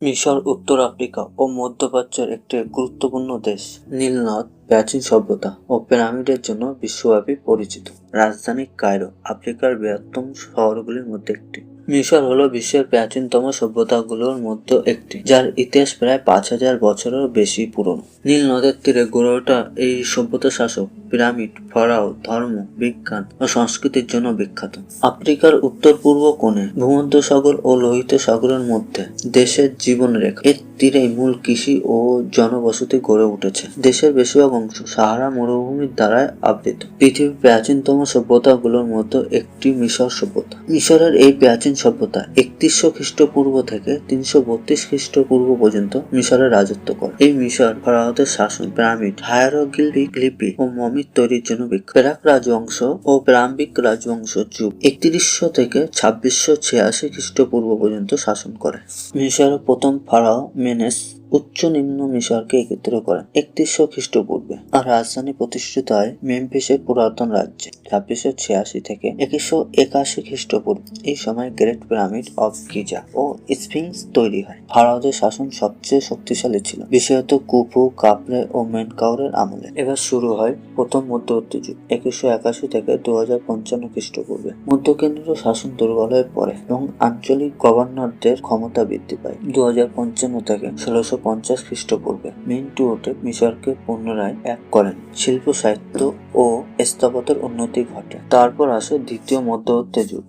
মিশর উত্তর আফ্রিকা ও মধ্যপ্রাচ্যের একটি গুরুত্বপূর্ণ দেশ। নীল নদ, প্রাচীন সভ্যতা ও পিরামিডের জন্য বিশ্বব্যাপী পরিচিত। রাজধানী কায়রো আফ্রিকার বৃহত্তম শহরগুলির মধ্যে একটি। মিশর হলো বিশ্বের প্রাচীনতম সভ্যতাগুলোর মধ্যে একটি, যার ইতিহাস প্রায় 5000 বছরেরও বেশি পুরনো। নীল নদের তীরে গড়ে ওঠা এই সভ্যতা শাসক, পিরামিড, ফরাও, ধর্ম, বিজ্ঞান ও সংস্কৃতির জন্য বিখ্যাত। আফ্রিকার উত্তর পূর্ব কোণে ভূমধ্যসাগর ও লোহিত সাগরের মধ্যে দেশের জীবনরেখা। এর তীরেই মূল কৃষি ও জনবসতি গড়ে উঠেছে। দেশের বেশিরভাগ অংশ সাহারা মরুভূমির দ্বারাই আবৃত। পৃথিবীর প্রাচীনতম সভ্যতাগুলোর মধ্যে একটি মিশর সভ্যতা। মিশরের এই প্রাচীন সভ্যতা 3100 খ্রিস্টপূর্ব থেকে 332 খ্রিস্টপূর্ব পর্যন্ত মিশরে রাজত্ব করে। এই মিশর ফরাওদের শাসন, পিরামিড, হায়ারোগ্লিফিক লিপি ও মমির তৈরির জন্য বিখ্যাত। পেরাক রাজবংশ ও প্রারম্ভিক রাজবংশ যুগ 3100 থেকে 2686 খ্রিস্টপূর্ব পর্যন্ত শাসন করে। মিশরের প্রথম ফারাও মেনেস উচ্চ নিম্ন মিশরকে একত্রিত করেন 3100 খ্রিস্টপূর্বে আর রাজধানী প্রতিষ্ঠিত হয় মেমফিসের পুরাতন রাজ্যে 2686 থেকে 2181 খ্রিস্টপূর্বে। এই সময় গ্রেট পিরামিড অফ গিজা ও স্ফিংস তৈরি হয়। ফারাওদের শাসন সবচেয়ে শক্তিশালী ছিল, বিশেষত কুফু, কাপরে ও মেনকাউরের আমলে। এবার শুরু হয় প্রথম মধ্যবর্তী যুগ 2181 থেকে 2055 খ্রিস্টপূর্বে। মধ্যকেন্দ্রীয় শাসন দুর্বল হয়ে পড়ে এবং আঞ্চলিক গভর্নরদের ক্ষমতা বৃদ্ধি পায়। 2055 থেকে 1650 খ্রিস্টপূর্বে মেন্টুওটেপ মিশরকে পুনরায় এক করেন। শিল্প, সাহিত্য ও স্থাপত্যের উন্নতি ঘটে। তারপর আসে দ্বিতীয় মধ্যবর্তী যুগ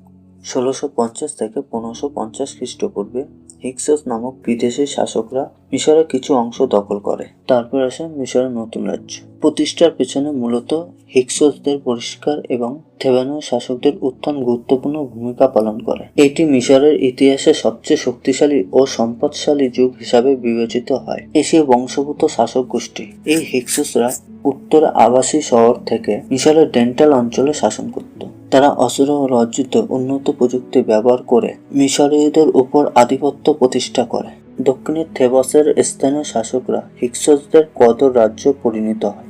1650 থেকে 1550 খ্রিস্টপূর্বে। হিক্সোস নামক বিদেশি শাসকরা মিশরের কিছু অংশ দখল করে। তারপর আসে মিশরের নতুন রাজ্য প্রতিষ্ঠার পেছনে মূলত হিক্সোসদের পরিষ্কার এবং থেবানীয় শাসকদের উত্থান গুরুত্বপূর্ণ ভূমিকা পালন করে। এটি মিশরের ইতিহাসে সবচেয়ে শক্তিশালী ও সম্পদশালী যুগ হিসাবে বিবেচিত হয়। এশীয় বংশোদ্ভূত শাসক গোষ্ঠী এই হিক্সোসরা উত্তর আবাসী শহর থেকে মিশরের ডেন্টাল অঞ্চলে শাসন করত। তারা অস্ত্র ও রজ্জিত উন্নত প্রযুক্তি ব্যবহার করে মিশরীয়দের উপর আধিপত্য প্রতিষ্ঠা করে। দক্ষিণের থেবসের স্থানীয় শাসকরা হিক্সোসদের কদর রাজ্য পরিণত হয়।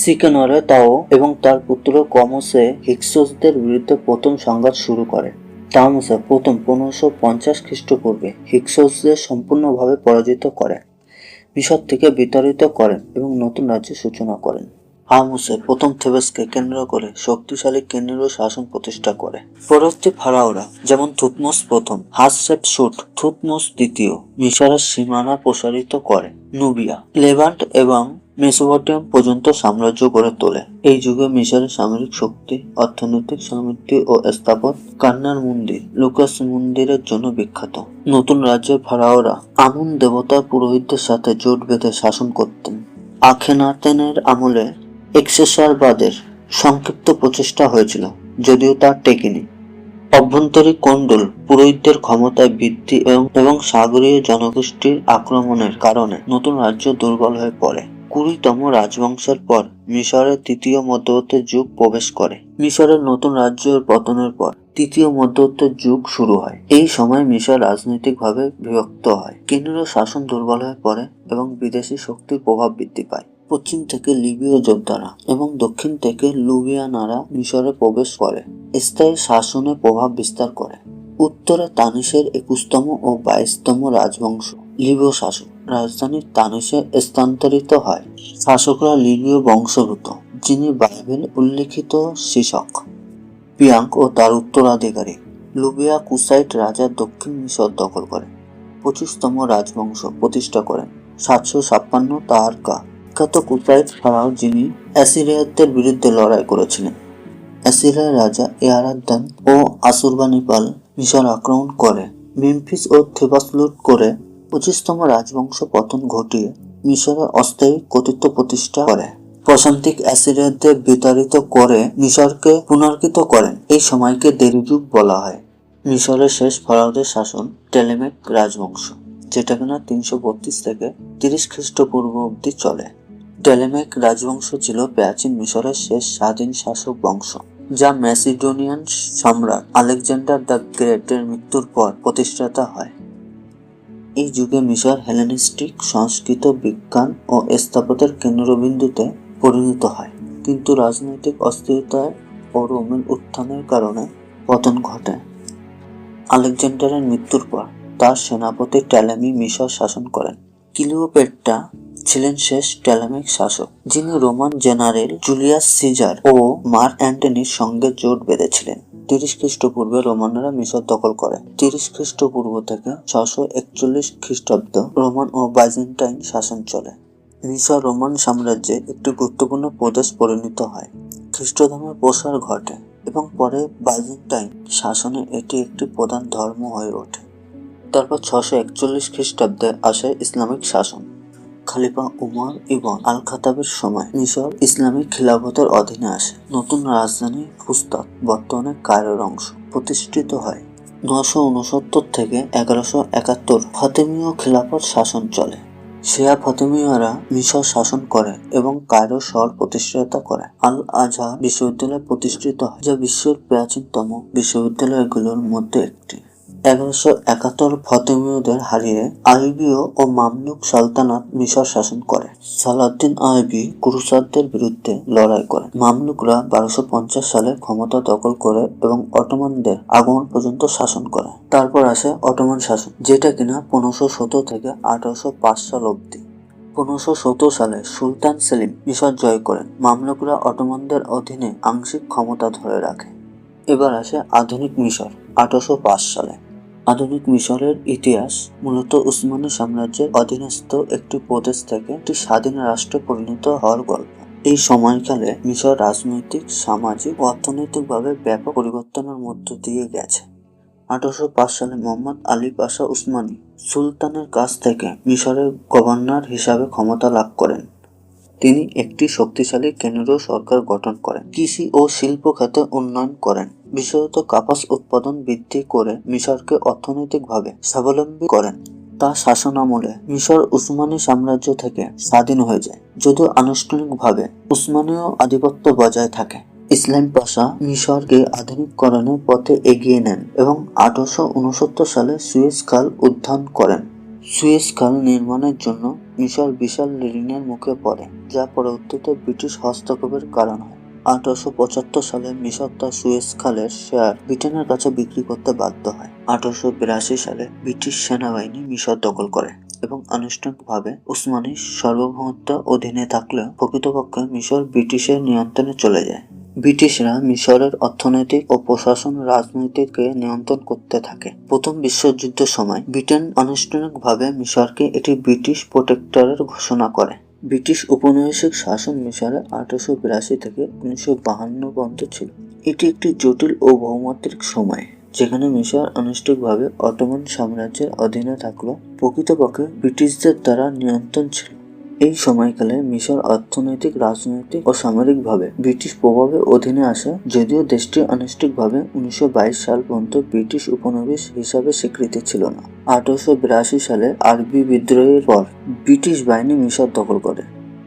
সিকেনরে তাও এবং তার পুত্র কমোসে হিক্সোসদের বিরুদ্ধে প্রথম সংঘাত শুরু করে। তামসে প্রথম 1550 খ্রিস্টপূর্বে হিক্সোসদের সম্পূর্ণভাবে পরাজিত করেন, মিশর থেকে বিতাড়িত করেন এবং নতুন রাজ্যের সূচনা করেন। হামুসে প্রথম থেবেসকে কেন্দ্র করে শক্তিশালী কেন্দ্রীয় শাসন প্রতিষ্ঠা করে। পরবর্তী ফারাওরা যেমন থুতমোস প্রথম, হাতশেপসুট, থুতমোস দ্বিতীয় মিশরের সীমানা প্রসারিত করে। নুবিয়া, লেভান্ট এবং মেসোপটেমিয়া পর্যন্ত সাম্রাজ্য গড়ে তোলে। এই যুগে মিশরের সামরিক শক্তি, অর্থনৈতিক সমৃদ্ধি ও স্থাপত্য কান্নার মন্দির, লুকাস মন্দিরের জন্য বিখ্যাত। নতুন রাজ্যের ফারাওরা আমুন দেবতার পুরোহিতদের সাথে জোট বেঁধে শাসন করতেন। আখেনাতেনের আমলে এক্সেসরবাদের সংক্ষিপ্ত প্রচেষ্টা হয়েছিল, যদিও তা টেকেনি। অভ্যন্তরীণ কোন্দল পুরোহিতদের ক্ষমতায় বৃদ্ধি এবং সাগরীয় জনগোষ্ঠীর আক্রমণের কারণে নতুন রাজ্য দুর্বল হয়ে পড়ে। 20তম রাজবংশের পর মিশরের তৃতীয় মধ্যবর্তী যুগ প্রবেশ করে। মিশরের নতুন রাজ্যের পতনের পর তৃতীয় মধ্যবর্তী যুগ শুরু হয়। এই সময় মিশর রাজনৈতিকভাবে বিভক্ত হয়, কেন্দ্রীয় শাসন দুর্বল হয়ে পড়ে এবং বিদেশি শক্তির প্রভাব বৃদ্ধি পায়। পশ্চিম থেকে লিবীয় যোদ্ধারা এবং দক্ষিণ থেকে লুবিয়ানারা মিশরে প্রবেশ করে, স্থায়ী শাসনে প্রভাব বিস্তার করে। উত্তরে তানিসের 21তম ও 22তম রাজবংশ লিবীয় শাসক রাজধানী তানিসে স্থানান্তরিত হয়। শাসকরা লিবীয় বংশোদ্ভূত, যিনি বাইবেল উল্লিখিত শীর্ষক পিয়াঙ্ক ও তার উত্তরাধিকারী। লুবিয়া কুসাইট রাজা দক্ষিণ মিশর দখল করে 25তম রাজবংশ প্রতিষ্ঠা করেন। 756 তাহারকা বিখ্যাত কুসাইট ফারাও, যিনি অ্যাসিরিয়ানদের বিরুদ্ধে লড়াই করেছিলেন। অ্যাসিরিয়ার রাজা এয়ারাদ্দান ও আশুরবানিপাল মিশর আক্রমণ করে মেমফিস ও থেবাস লুট করে 25তম রাজবংশ পতন ঘটিয়ে মিশরে অস্থায়ী কর্তৃত্ব প্রতিষ্ঠা করে। প্রশান্তিক অ্যাসিরিয়ানদের বিতাড়িত করে মিশরকে পুনর্কৃত করেন। এই সময়কে দেরি যুগ বলা হয়। মিশরের শেষ ফারাওদের শাসন টেলেমেক রাজবংশ, যেটা কিনা 332 থেকে 30 খ্রিস্টপূর্ব অব্দি চলে। টেলেমেক রাজবংশ ছিল প্রাচীন মিশরের শেষ স্বাধীন শাসক বংশ, যা ম্যাসিডোনিয়ান সম্রাট আলেকজান্ডার দ্য গ্রেটের মৃত্যুর পর প্রতিষ্ঠিত হয়। এই যুগে মিশর হেলেনিস্টিক সংস্কৃত, বিজ্ঞান ও স্থাপত্যের কেন্দ্রবিন্দুতে পরিণত হয়, কিন্তু রাজনৈতিক অস্থিরতায় ও রোমের উত্থানের কারণে পতন ঘটে। আলেকজান্ডারের মৃত্যুর পর তার সেনাপতি ট্যালেমি মিশর শাসন করেন। ক্লিওপেট্রা ছিলেন শেষ ট্যালেমিক শাসক, যিনি রোমান জেনারেল জুলিয়াস সিজার ও মার্ক অ্যান্টনির সঙ্গে জোট বেঁধেছিলেন। 30 খ্রিস্টপূর্বে রোমানরা মিশর দখল করে। 30 খ্রিস্টপূর্ব থেকে 641 খ্রিস্টাব্দ রোমান ও বাইজেন্টাইন শাসন চলে। মিশর রোমান সাম্রাজ্যে একটি গুরুত্বপূর্ণ প্রদেশ পরিণত হয়। খ্রিস্টধর্মের প্রসার ঘটে এবং পরে বাইজেন্টাইন শাসনে এটি একটি প্রধান ধর্ম হয়ে ওঠে। তারপর 641 খ্রিস্টাব্দে আসে ইসলামিক শাসন। খলিফা উমর ইবন আল খাত্তাবের সময় মিশর ইসলামিক খিলাফতের অধীনে আসে। নতুন রাজধানী ফুস্তাত, বর্তমানে কায়রোর অংশ, প্রতিষ্ঠিত হয়। 969 থেকে 1171 ফাতেমীয় খিলাফত শাসন চলে। শিয়া ফাতেমীয়রা মিশর শাসন করে এবং কায়রো শহর প্রতিষ্ঠিত করে। আল আজহার বিশ্ববিদ্যালয় প্রতিষ্ঠিত হয়, যা বিশ্বের প্রাচীনতম বিশ্ববিদ্যালয়গুলোর মধ্যে একটি। 1171 ফাতেমীয়দের হারিয়ে আইয়ুবীয় ও মামলুক সালতানাত মিশর শাসন করে। সালাউদ্দিন আইয়ুবী ক্রুসাদদের বিরুদ্ধে লড়াই করে। মামলুকরা 1250 সালে ক্ষমতা দখল করে এবং অটোমানদের আগমন পর্যন্ত শাসন করে। তারপর আসে অটোমান শাসন, যেটা কিনা 1517 থেকে 1805 সাল অবধি। 1517 সালে সুলতান সেলিম মিশর জয় করেন। মামলুকরা অটোমানদের অধীনে আংশিক ক্ষমতা ধরে রাখে। এবার আসে আধুনিক মিশর 1805 সালে। আধুনিক মিশরের ইতিহাস মূলত উসমানী সাম্রাজ্যের অধীনস্থ একটি প্রদেশ থেকে একটি স্বাধীন রাষ্ট্রে পরিণত হওয়ার গল্প। এই সময়কালে মিশর রাজনৈতিক, সামাজিক ও অর্থনৈতিকভাবে ব্যাপক পরিবর্তনের মধ্য দিয়ে গেছে। 1805 সালে মোহাম্মদ আলী পাশা উসমানী সুলতানের কাছ থেকে মিশরের গভর্নর হিসাবে ক্ষমতা লাভ করেন। তিনি একটি শক্তিশালী কেন্দ্রীয় সরকার গঠন করেন, কৃষি ও শিল্প খাতে উন্নয়ন করেন, বিশেষত কাপাস উৎপাদন বৃদ্ধি করে মিশরকে অর্থনৈতিকভাবে স্বাবলম্বী করেন। তার শাসনামলে মিশর উসমানী সাম্রাজ্য থেকে স্বাধীন হয়ে যায়, যদিও আনুষ্ঠানিকভাবে উসমানীয় আধিপত্য বজায় থাকে। ইসলাম পাশা মিশরকে আধুনিকীকরণের পথে এগিয়ে নেন এবং 1869 সালে সুয়েজ খাল উদ্ধার করেন। সুয়েজ খাল নির্মাণের জন্য মিশর বিশাল ঋণের মুখে পড়ে, যা পরবর্তীতে ব্রিটিশ হস্তক্ষেপের কারণ হয়। 1875 সালে মিশর তার সুয়েজ খালের শেয়ার ব্রিটেনের কাছে বিক্রি করতে বাধ্য হয়। 1882 সালে ব্রিটিশ সেনাবাহিনী মিশর দখল করে এবং আনুষ্ঠানিকভাবে উসমানী সার্বভৌমত্ব অধীনে থাকলেও প্রকৃতপক্ষে মিশর ব্রিটিশের নিয়ন্ত্রণে চলে যায়। ব্রিটিশরা মিশরের অর্থনৈতিক ও প্রশাসন রাজনীতিকে নিয়ন্ত্রণ করতে থাকে। প্রথম বিশ্বযুদ্ধের সময় ব্রিটেন আনুষ্ঠানিকভাবে মিশরকে এটি ব্রিটিশ প্রোটেক্টরেট ঘোষণা করে। ব্রিটিশ উপনিবেশিক শাসন মিশরে 1882 থেকে 1952 পর্যন্ত ছিল। এটি একটি জটিল ও বহুমাত্রিক সময়, যেখানে মিশর আনুষ্ঠানিকভাবে অটোমান সাম্রাজ্যের অধীনে থাকলেও প্রকৃতপক্ষে ব্রিটিশদের দ্বারা নিয়ন্ত্রণ ছিল। এই সময়কালে মিশর অর্থনৈতিক, রাজনৈতিক ও সামরিকভাবে ব্রিটিশ প্রভাবের অধীনে আসে, যদিও দেশটি আনুষ্ঠানিকভাবে 1922 সাল পর্যন্ত ব্রিটিশ উপনিবেশ হিসাবে স্বীকৃতি ছিল না। 1882 সালে আরবি বিদ্রোহের পর ব্রিটিশ বাহিনী মিশর দখল করে।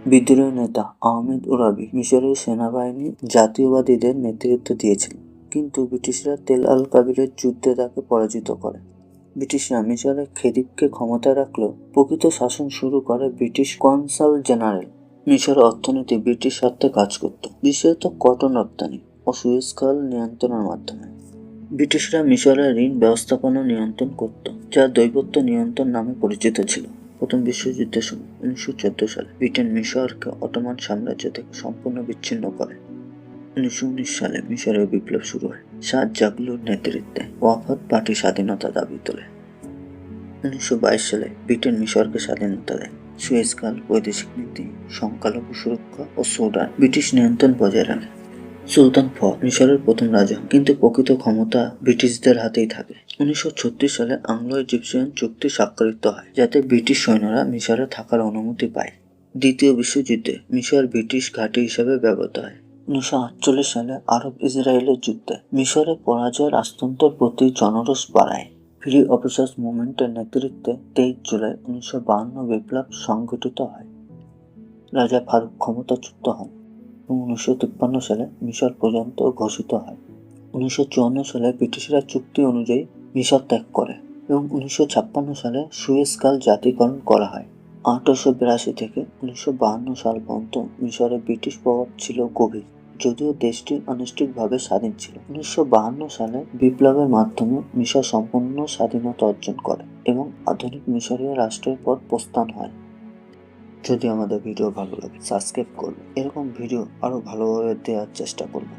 বিদ্রোহী নেতা আহমেদ উরাবি মিশরের সেনাবাহিনী জাতীয়বাদীদের নেতৃত্ব দিয়েছিলেন, কিন্তু ব্রিটিশরা তেল আল কাবিরের যুদ্ধে তাকে পরাজিত করে। ব্রিটিশরা মিশরের খেদিবকে ক্ষমতায় রাখলেও প্রকৃত শাসন শুরু করে ব্রিটিশ কনসাল জেনারেল। মিশরের অর্থনীতি ব্রিটিশ স্বার্থে কাজ করত, বিশেষত কটন রপ্তানি ও সুয়েজ খাল নিয়ন্ত্রণের মাধ্যমে। ব্রিটিশরা মিশরের ঋণ ব্যবস্থাপনা নিয়ন্ত্রণ করত, যা দৈবত্ব নিয়ন্ত্রণ নামে পরিচিত ছিল। প্রথম বিশ্বযুদ্ধের সময় 1914 সালে ব্রিটেন মিশরকে অটোমান সাম্রাজ্য থেকে সম্পূর্ণ বিচ্ছিন্ন করে। 1919 সালে মিশরের বিপ্লব শুরু হয়। শাহ জাগলুর নেতৃত্বে ওয়াফদ পার্টি স্বাধীনতা দাবি তোলে। 1922 সালে ব্রিটেন মিশরকে স্বাধীনতা দেয়। সুয়েজ খাল, বৈদেশিক নীতি, সংখ্যালঘু সুরক্ষা ও সুদান ব্রিটিশ নিয়ন্ত্রণ বজায় রাখে। সুলতান ফর মিশরের প্রথম রাজা, কিন্তু প্রকৃত ক্ষমতা ব্রিটিশদের হাতেই থাকে। 1936 সালে আংলো ইজিপশিয়ান চুক্তি স্বাক্ষরিত হয়, যাতে ব্রিটিশ সৈন্যরা মিশরে থাকার অনুমতি পায়। দ্বিতীয় বিশ্বযুদ্ধে মিশর ব্রিটিশ ঘাঁটি হিসেবে ব্যবহৃত হয়। 1948 সালে আরব ইসরায়েলের যুদ্ধে মিশরের পরাজয় রাজতন্ত্রের প্রতি জনরোষ বাড়ায়। ফ্রি অফিসার্স মুভমেন্টের নেতৃত্বে 23 জুলাই 1952 বিপ্লব সংঘটিত হয়। রাজা ফারুক ক্ষমতাচ্যুত হন এবং 1953 সালে মিশর পর্যন্ত ঘোষিত হয়। 1954 সালে ব্রিটিশরা চুক্তি অনুযায়ী মিশর ত্যাগ করে এবং 1956 সালে সুয়েজ খাল জাতীয়করণ করা হয়। 1882 থেকে 1952 সাল পর্যন্ত মিশরে ব্রিটিশ প্রভাব ছিল গভীর, যদিও দেশটি আনুষ্ঠানিকভাবে স্বাধীন ছিল। 1952 সালে বিপ্লবের মাধ্যমে মিশর সম্পূর্ণ স্বাধীনতা অর্জন করে এবং আধুনিক মিশরীয় রাষ্ট্রের পথ প্রস্থান হয়। যদি আমাদের ভিডিও ভালো লাগে সাবস্ক্রাইব করুন, এরকম ভিডিও আরো ভালোভাবে দেওয়ার চেষ্টা করব।